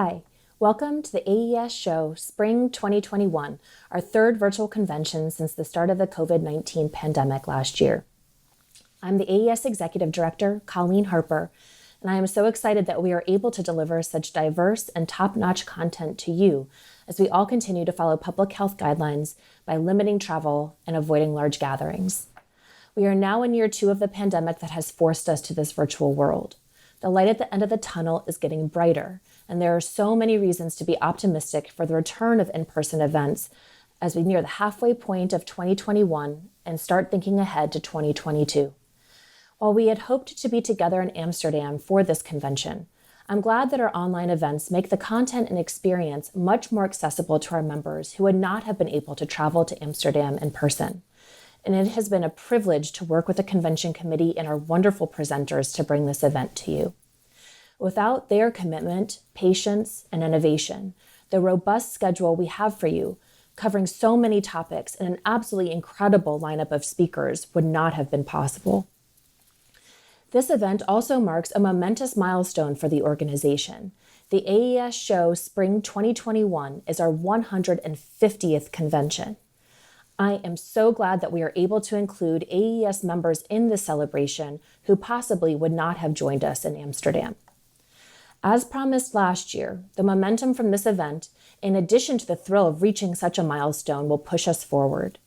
Hi, welcome to the AES show Spring 2021, our third virtual convention since the start of the COVID-19 pandemic last year. I'm the AES Executive Director, Colleen Harper, and I am so excited that we are able to deliver such diverse and top-notch content to you as we all continue to follow public health guidelines by limiting travel and avoiding large gatherings. We are now in year 2 of the pandemic that has forced us to this virtual world. The light at the end of the tunnel is getting brighter, and there are so many reasons to be optimistic for the return of in-person events as we near the halfway point of 2021 and start thinking ahead to 2022. While we had hoped to be together in Amsterdam for this convention, I'm glad that our online events make the content and experience much more accessible to our members who would not have been able to travel to Amsterdam in person. And it has been a privilege to work with the convention committee and our wonderful presenters to bring this event to you. Without their commitment, patience, and innovation, the robust schedule we have for you, covering so many topics and an absolutely incredible lineup of speakers, would not have been possible. This event also marks a momentous milestone for the organization. The AES show Spring 2021 is our 150th convention. I am so glad that we are able to include AES members in this celebration who possibly would not have joined us in Amsterdam. As promised last year, the momentum from this event, in addition to the thrill of reaching such a milestone, will push us forward.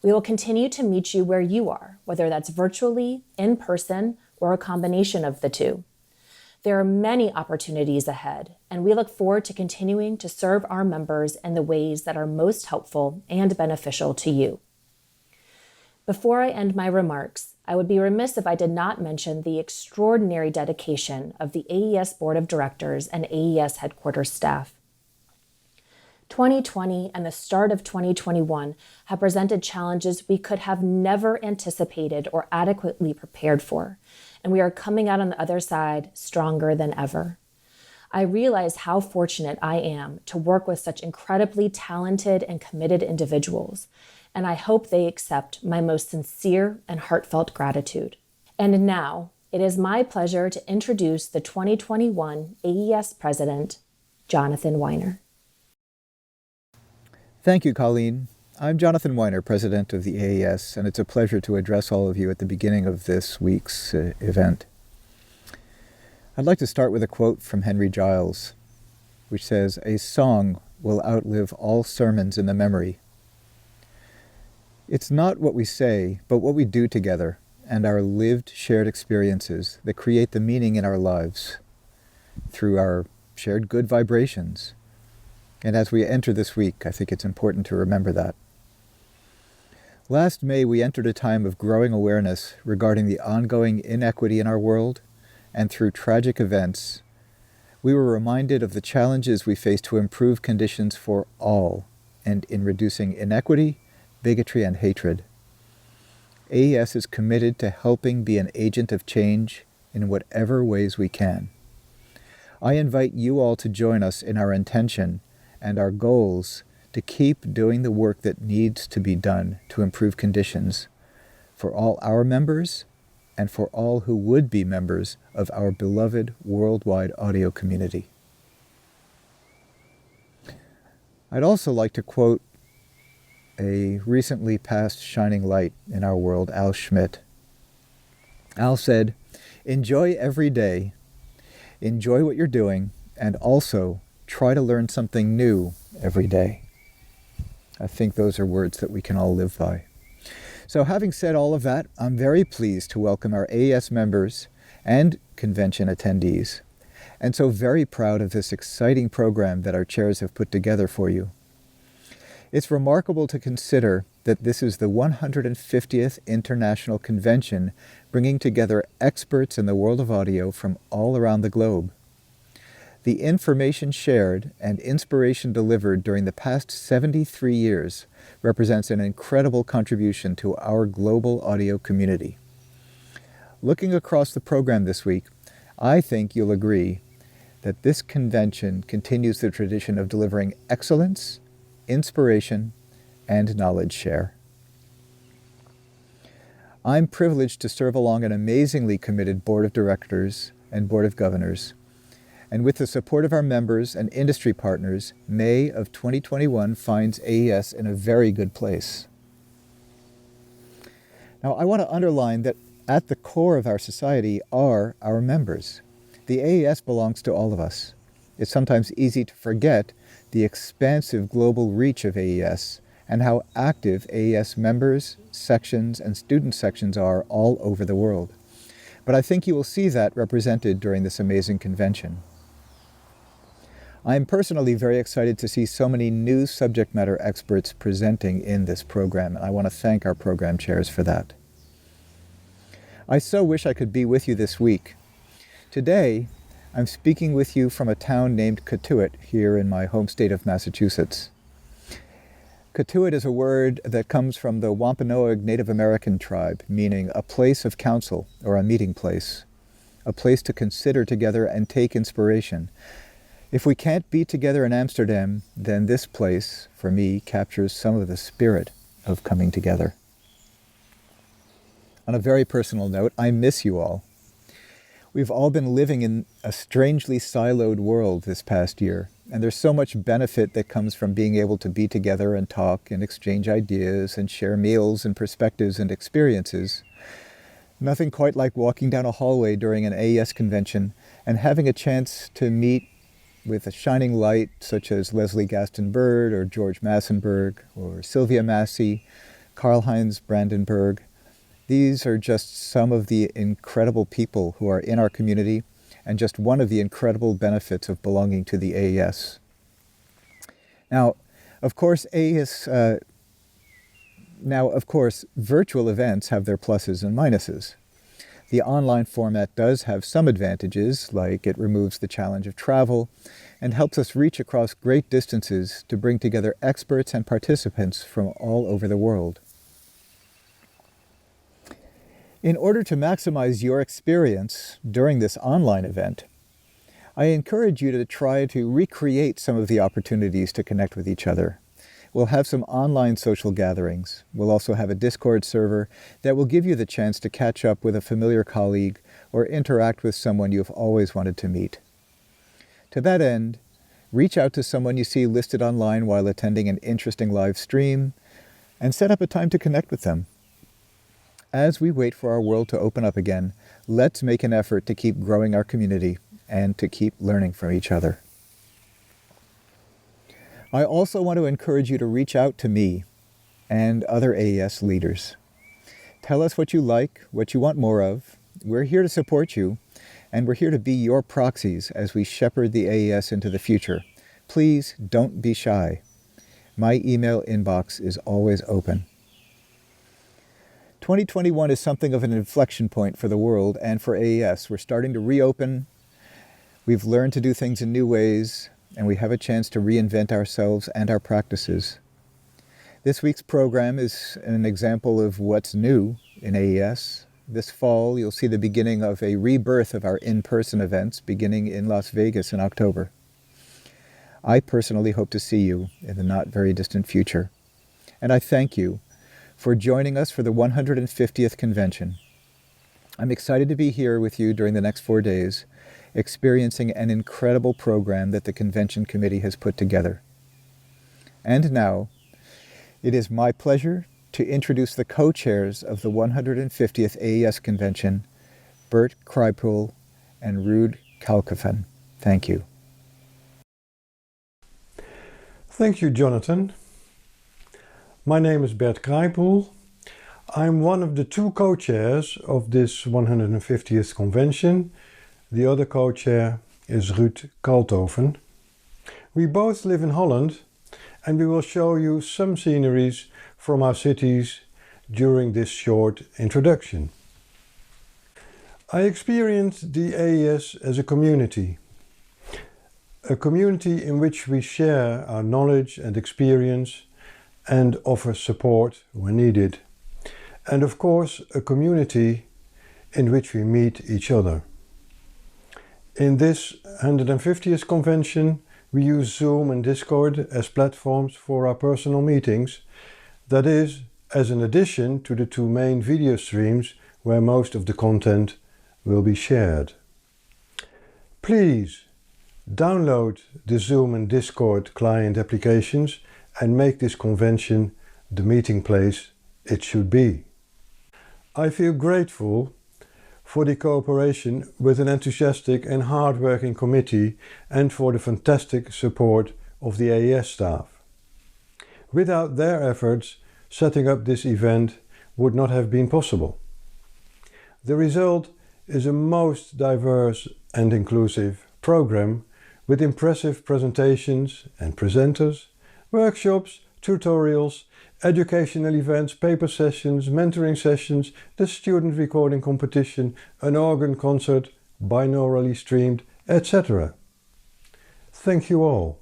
We will continue to meet you where you are, whether that's virtually, in person, or a combination of the two. There are many opportunities ahead, and we look forward to continuing to serve our members in the ways that are most helpful and beneficial to you. Before I end my remarks, I would be remiss if I did not mention the extraordinary dedication of the AES Board of Directors and AES headquarters staff. 2020 and the start of 2021 have presented challenges we could have never anticipated or adequately prepared for, and we are coming out on the other side stronger than ever. I realize how fortunate I am to work with such incredibly talented and committed individuals, and I hope they accept my most sincere and heartfelt gratitude. And now, it is my pleasure to introduce the 2021 AES President, Jonathan Weiner. Thank you, Colleen. I'm Jonathan Weiner, President of the AES, and it's a pleasure to address all of you at the beginning of this week's event. I'd like to start with a quote from Henry Giles, which says, "A song will outlive all sermons in the memory." It's not what we say, but what we do together and our lived, shared experiences that create the meaning in our lives through our shared good vibrations. And as we enter this week, I think it's important to remember that. Last May, we entered a time of growing awareness regarding the ongoing inequity in our world, and through tragic events, we were reminded of the challenges we face to improve conditions for all, and in reducing inequity, bigotry, and hatred. AES is committed to helping be an agent of change in whatever ways we can. I invite you all to join us in our intention and our goals to keep doing the work that needs to be done to improve conditions for all our members and for all who would be members of our beloved worldwide audio community. I'd also like to quote a recently passed shining light in our world, Al Schmidt. Al said, "Enjoy every day, enjoy what you're doing, and also try to learn something new every day." I think those are words that we can all live by. So having said all of that, I'm very pleased to welcome our AES members and convention attendees, and so very proud of this exciting program that our chairs have put together for you. It's remarkable to consider that this is the 150th International Convention bringing together experts in the world of audio from all around the globe. The information shared and inspiration delivered during the past 73 years represents an incredible contribution to our global audio community. Looking across the program this week, I think you'll agree that this convention continues the tradition of delivering excellence, inspiration, and knowledge share. I'm privileged to serve along an amazingly committed board of directors and board of governors, And with the support of our members and industry partners, May of 2021 finds AES in a very good place. Now, I want to underline that at the core of our society are our members. The AES belongs to all of us. It's sometimes easy to forget the expansive global reach of AES and how active AES members, sections, and student sections are all over the world. But I think you will see that represented during this amazing convention. I am personally very excited to see so many new subject matter experts presenting in this program, and I want to thank our program chairs for that. I so wish I could be with you this week. Today, I'm speaking with you from a town named Cotuit here in my home state of Massachusetts. Cotuit is a word that comes from the Wampanoag Native American tribe, meaning a place of council or a meeting place, a place to consider together and take inspiration. If we can't be together in Amsterdam, then this place, for me, captures some of the spirit of coming together. On a very personal note, I miss you all. We've all been living in a strangely siloed world this past year, and there's so much benefit that comes from being able to be together and talk and exchange ideas and share meals and perspectives and experiences. Nothing quite like walking down a hallway during an AES convention and having a chance to meet with a shining light such as Leslie Gaston Bird or George Massenberg or Sylvia Massey, Karl-Heinz Brandenburg. These are just some of the incredible people who are in our community and just one of the incredible benefits of belonging to the AES. Now, of course, virtual events have their pluses and minuses. The online format does have some advantages, like it removes the challenge of travel and helps us reach across great distances to bring together experts and participants from all over the world. In order to maximize your experience during this online event, I encourage you to try to recreate some of the opportunities to connect with each other. We'll have some online social gatherings. We'll also have a Discord server that will give you the chance to catch up with a familiar colleague or interact with someone you've always wanted to meet. To that end, reach out to someone you see listed online while attending an interesting live stream and set up a time to connect with them. As we wait for our world to open up again, let's make an effort to keep growing our community and to keep learning from each other. I also want to encourage you to reach out to me and other AES leaders. Tell us what you like, what you want more of. We're here to support you, and we're here to be your proxies as we shepherd the AES into the future. Please don't be shy. My email inbox is always open. 2021 is something of an inflection point for the world and for AES. We're starting to reopen. We've learned to do things in new ways, and we have a chance to reinvent ourselves and our practices. This week's program is an example of what's new in AES. This fall, you'll see the beginning of a rebirth of our in-person events beginning in Las Vegas in October. I personally hope to see you in the not very distant future. And I thank you for joining us for the 150th convention. I'm excited to be here with you during the next 4 days, experiencing an incredible program that the convention committee has put together. And now, it is my pleasure to introduce the co-chairs of the 150th AES convention, Bert Kreipool and Ruud Kalkofen. Thank you. Thank you, Jonathan. My name is Bert Kreipool. I'm one of the two co-chairs of this 150th convention. The other co-chair is Ruud Kalkofen. We both live in Holland, and we will show you some sceneries from our cities during this short introduction. I experienced the AES as a community in which we share our knowledge and experience and offer support when needed. And of course, a community in which we meet each other. In this 150th convention, we use Zoom and Discord as platforms for our personal meetings. That is, as an addition to the two main video streams where most of the content will be shared. Please download the Zoom and Discord client applications and make this convention the meeting place it should be. I feel grateful for the cooperation with an enthusiastic and hard-working committee and for the fantastic support of the AES staff. Without their efforts, setting up this event would not have been possible. The result is a most diverse and inclusive program with impressive presentations and presenters, workshops, tutorials, educational events, paper sessions, mentoring sessions, the student recording competition, an organ concert, binaurally streamed, etc. Thank you all.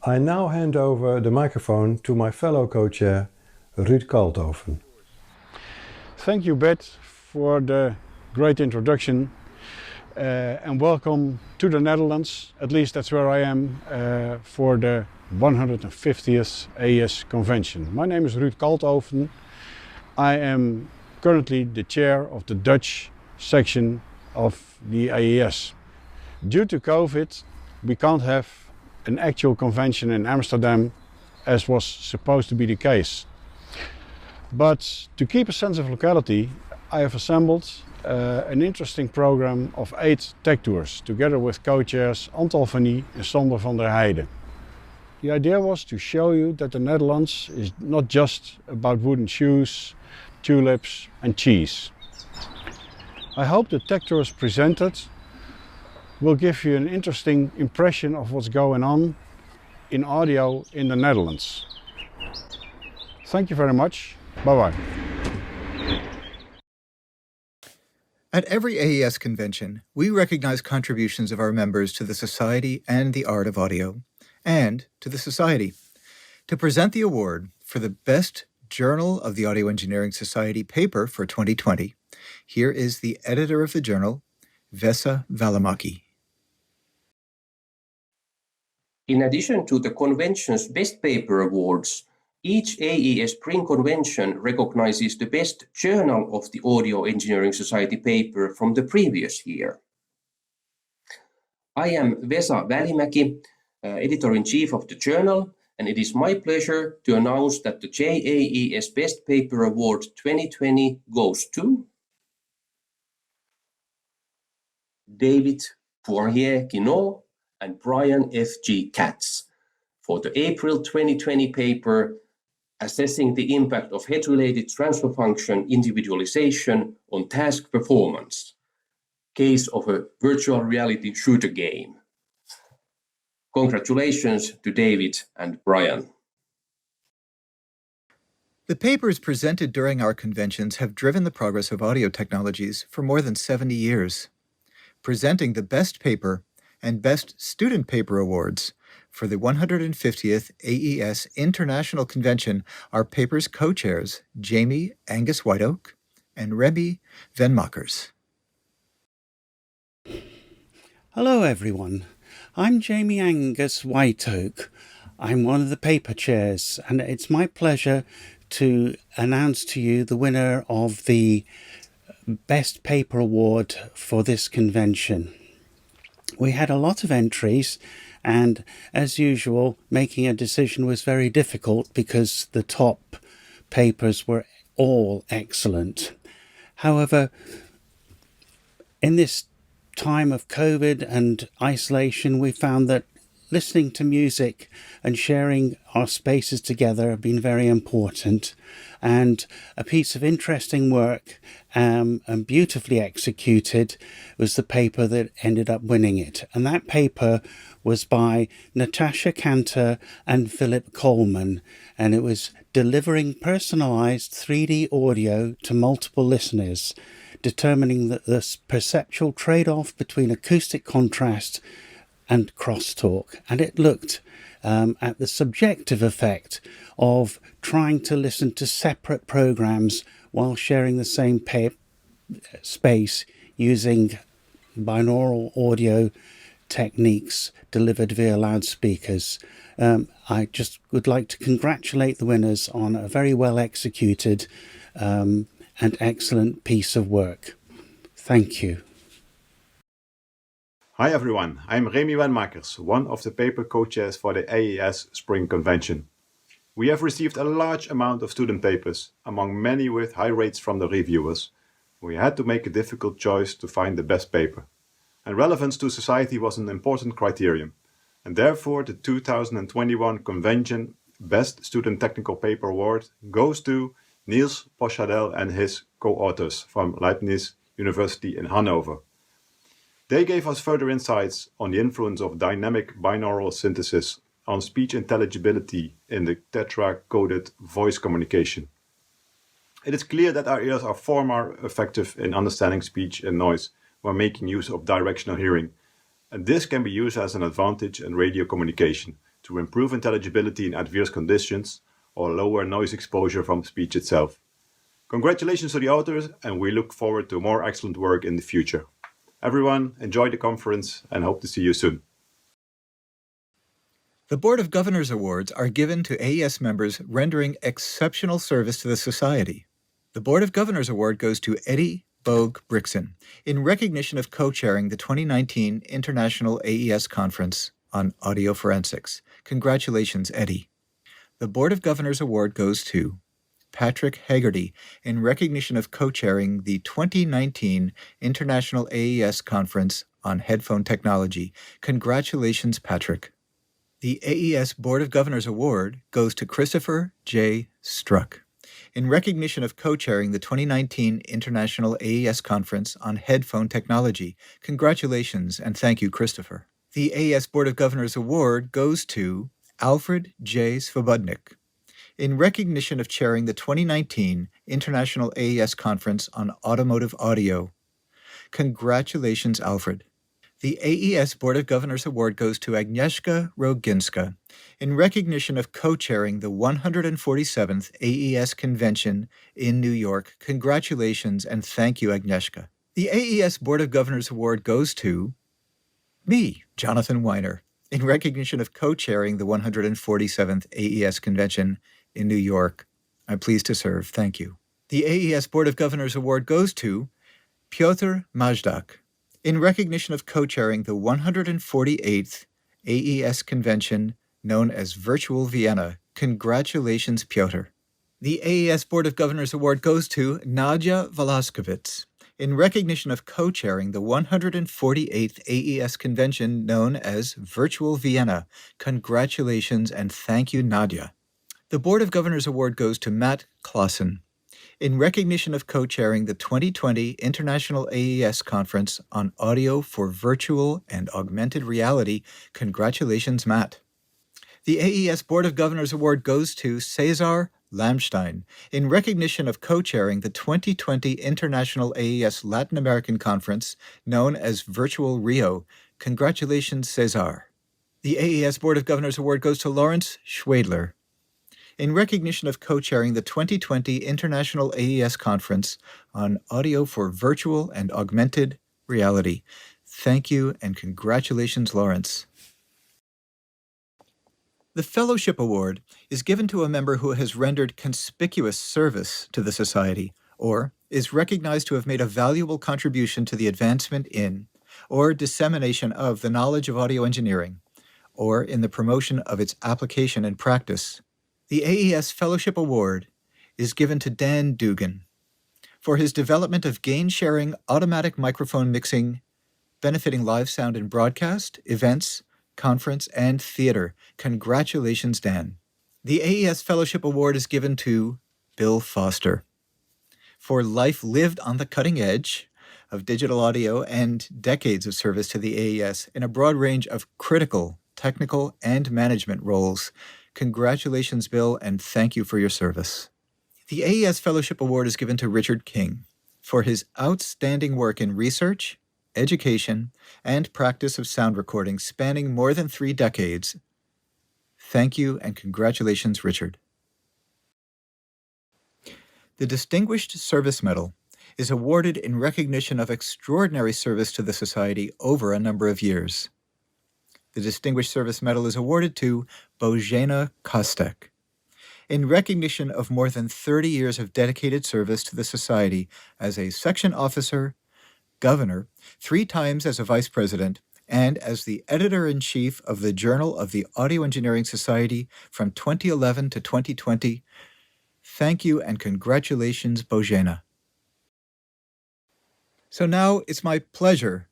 I now hand over the microphone to my fellow co-chair, Ruud Kalthoven. Thank you, Bert, for the great introduction and welcome to the Netherlands. At least that's where I am for the 150th AES convention. My name is Ruud Kalthoven. I am currently the chair of the Dutch section of the AES. Due to COVID, we can't have an actual convention in Amsterdam as was supposed to be the case. But to keep a sense of locality, I have assembled an interesting program of 8 tech tours together with co-chairs Antal van Nie and Sander van der Heijden. The idea was to show you that the Netherlands is not just about wooden shoes, tulips and cheese. I hope the tech tours presented will give you an interesting impression of what's going on in audio in the Netherlands. Thank you very much. Bye-bye. At every AES convention, we recognize contributions of our members to the society and the art of audio, and to the society. To present the award for the Best Journal of the Audio Engineering Society paper for 2020, here is the editor of the journal, Vesa Välimäki. In addition to the convention's Best Paper Awards, each AES Spring Convention recognizes the best Journal of the Audio Engineering Society paper from the previous year. I am Vesa Välimäki, editor-in-chief of the journal, and it is my pleasure to announce that the JAES Best Paper Award 2020 goes to David Poirier-Quinault and Brian F.G. Katz for the April 2020 paper Assessing the Impact of Head-Related Transfer Function Individualization on Task Performance, Case of a Virtual Reality Shooter Game. Congratulations to David and Brian. The papers presented during our conventions have driven the progress of audio technologies for more than 70 years. Presenting the Best Paper and Best Student Paper Awards for the 150th AES International Convention are paper's co-chairs Jamie Angus Whiteoak and Rebbe Venmakers. Hello everyone, I'm Jamie Angus Whiteoak. I'm one of the paper chairs and it's my pleasure to announce to you the winner of the Best Paper Award for this convention. We had a lot of entries and as usual making a decision was very difficult because the top papers were all excellent. However, in this time of COVID and isolation, we found that listening to music and sharing our spaces together have been very important, and a piece of interesting work and beautifully executed was the paper that ended up winning it. And that paper was by Natasha Cantor and Philip Coleman, and it was delivering personalized 3D audio to multiple listeners, determining the perceptual trade-off between acoustic contrast and crosstalk. And it looked at the subjective effect of trying to listen to separate programs while sharing the same space using binaural audio techniques delivered via loudspeakers. I just would like to congratulate the winners on a very well executed and excellent piece of work. Thank you. Hi everyone, I'm Remy Wenmakers, one of the paper co-chairs for the AES Spring Convention. We have received a large amount of student papers, among many with high rates from the reviewers. We had to make a difficult choice to find the best paper. And relevance to society was an important criterion. And therefore the 2021 Convention Best Student Technical Paper Award goes to Niels Poschadel and his co-authors from Leibniz University in Hanover. They gave us further insights on the influence of dynamic binaural synthesis on speech intelligibility in the tetra-coded voice communication. It is clear that our ears are far more effective in understanding speech and noise when making use of directional hearing, and this can be used as an advantage in radio communication to improve intelligibility in adverse conditions or lower noise exposure from speech itself. Congratulations to the authors, and we look forward to more excellent work in the future. Everyone, enjoy the conference and hope to see you soon. The Board of Governors Awards are given to AES members rendering exceptional service to the Society. The Board of Governors Award goes to Eddie Bogue Brixen in recognition of co-chairing the 2019 International AES Conference on Audio Forensics. Congratulations, Eddie. The Board of Governors Award goes to Patrick Haggerty in recognition of co-chairing the 2019 International AES Conference on Headphone Technology. Congratulations, Patrick. The AES Board of Governors Award goes to Christopher J. Struck in recognition of co-chairing the 2019 International AES Conference on Headphone Technology. Congratulations and thank you, Christopher. The AES Board of Governors Award goes to Alfred J. Svobodnik in recognition of chairing the 2019 International AES Conference on Automotive Audio. Congratulations, Alfred. The AES Board of Governors Award goes to Agnieszka Roginska in recognition of co-chairing the 147th AES Convention in New York. Congratulations and thank you, Agnieszka. The AES Board of Governors Award goes to me, Jonathan Weiner, in recognition of co-chairing the 147th AES Convention in New York. I'm pleased to serve. Thank you. The AES Board of Governors Award goes to Piotr Majdak in recognition of co-chairing the 148th AES Convention known as Virtual Vienna. Congratulations, Piotr. The AES Board of Governors Award goes to Nadia Velaskovitz in recognition of co-chairing the 148th AES Convention known as Virtual Vienna. Congratulations and thank you, Nadia. The Board of Governors Award goes to Matt Clausen in recognition of co-chairing the 2020 International AES Conference on Audio for Virtual and Augmented Reality. Congratulations, Matt. The AES Board of Governors Award goes to Cesar Lamstein in recognition of co-chairing the 2020 International AES Latin American Conference known as Virtual Rio. Congratulations, Cesar. The AES Board of Governors Award goes to Lawrence Schwedler in recognition of co-chairing the 2020 International AES Conference on Audio for Virtual and Augmented Reality. Thank you and congratulations, Lawrence. The Fellowship Award is given to a member who has rendered conspicuous service to the Society or is recognized to have made a valuable contribution to the advancement in or dissemination of the knowledge of audio engineering or in the promotion of its application and practice. The AES Fellowship Award is given to Dan Dugan for his development of gain-sharing automatic microphone mixing benefiting live sound in broadcast, events, conference, and theater. Congratulations, Dan. The AES Fellowship Award is given to Bill Foster for life lived on the cutting edge of digital audio and decades of service to the AES in a broad range of critical, technical, and management roles. Congratulations, Bill, and thank you for your service. The AES Fellowship Award is given to Richard King for his outstanding work in research, education, and practice of sound recording spanning more than 3 decades. Thank you and congratulations, Richard. The Distinguished Service Medal is awarded in recognition of extraordinary service to the Society over a number of years. The Distinguished Service Medal is awarded to Bojana Kostek in recognition of more than 30 years of dedicated service to the Society as a section officer, governor, 3 times as a vice president, and as the editor-in-chief of the Journal of the Audio Engineering Society from 2011 to 2020. Thank you and congratulations, Božena. So now it's my pleasure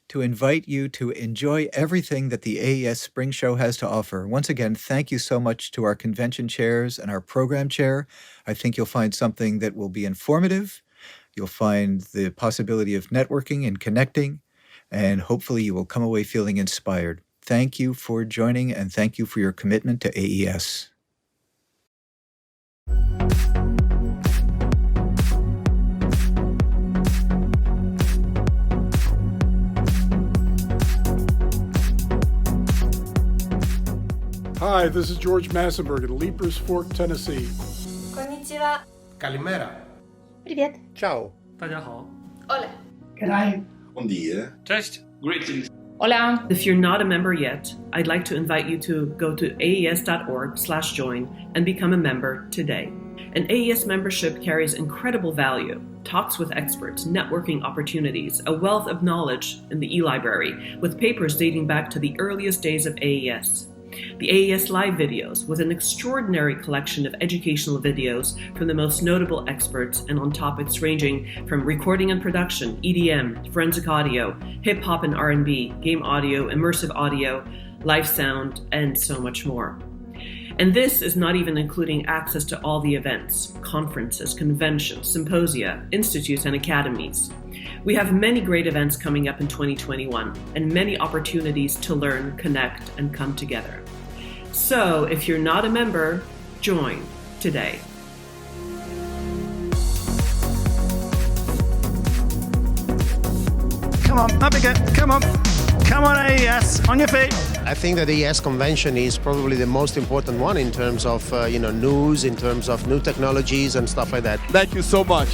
to invite you to enjoy everything that the AES Spring Show has to offer. Once again, thank you so much to our convention chairs and our program chair. I think you'll find something that will be informative. You'll find the possibility of networking and connecting, and hopefully you will come away feeling inspired. Thank you for joining, and thank you for your commitment to AES. Hi, this is George Massenberg in Leapers Fork, Tennessee. Konnichiwa. Kalimera. Привет. Ciao. 大家好。 Hola. G'day. Bom dia. Cześć. Greetings. Hola. If you're not a member yet, I'd like to invite you to go to aes.org/join and become a member today. An AES membership carries incredible value, talks with experts, networking opportunities, a wealth of knowledge in the e-library, with papers dating back to the earliest days of AES. The AES Live videos, with an extraordinary collection of educational videos from the most notable experts and on topics ranging from recording and production, EDM, forensic audio, hip-hop and R&B, game audio, immersive audio, live sound, and so much more. And this is not even including access to all the events, conferences, conventions, symposia, institutes, and academies. We have many great events coming up in 2021 and many opportunities to learn, connect, and come together. So if you're not a member, join today. Come on, up again, come on. Come on, AES, on your feet. I think that the AES convention is probably the most important one in terms of news, in terms of new technologies and stuff like that. Thank you so much.